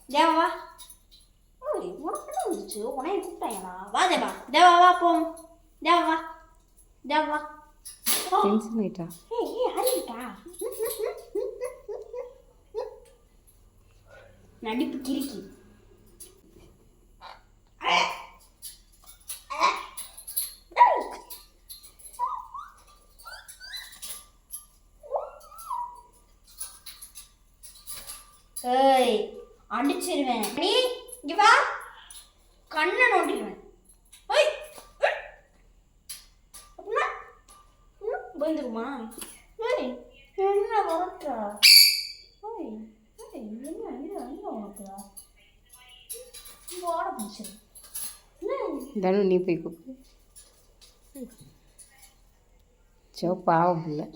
தேவா வா. ஓய் உனக்கு என்ன வந்துச்சு? உனைய கூப்பிட்டாங்களா? வா தேவா. தேவா வா போம். தேவா வா. தேவா வா. டென்ஷன் ஆயிட்டா. ஏய் ஹரிட்டா. நடிப்பு கிறுக்கி. ஏய் அடிச்சிருவேன். நீ இங்க வா. கண்ணை நோண்டிடுவேன். ஓய் அப்படின்னா பயந்துருமா? ஏய் என்ன வரட்டா? ஓய் ஏய் என்ன என்ன என்ன உனக்கு ஓட பிடிச்சிரு. தனு நீ போய் கூப்பிடு. சோ பாவம் இல்லை.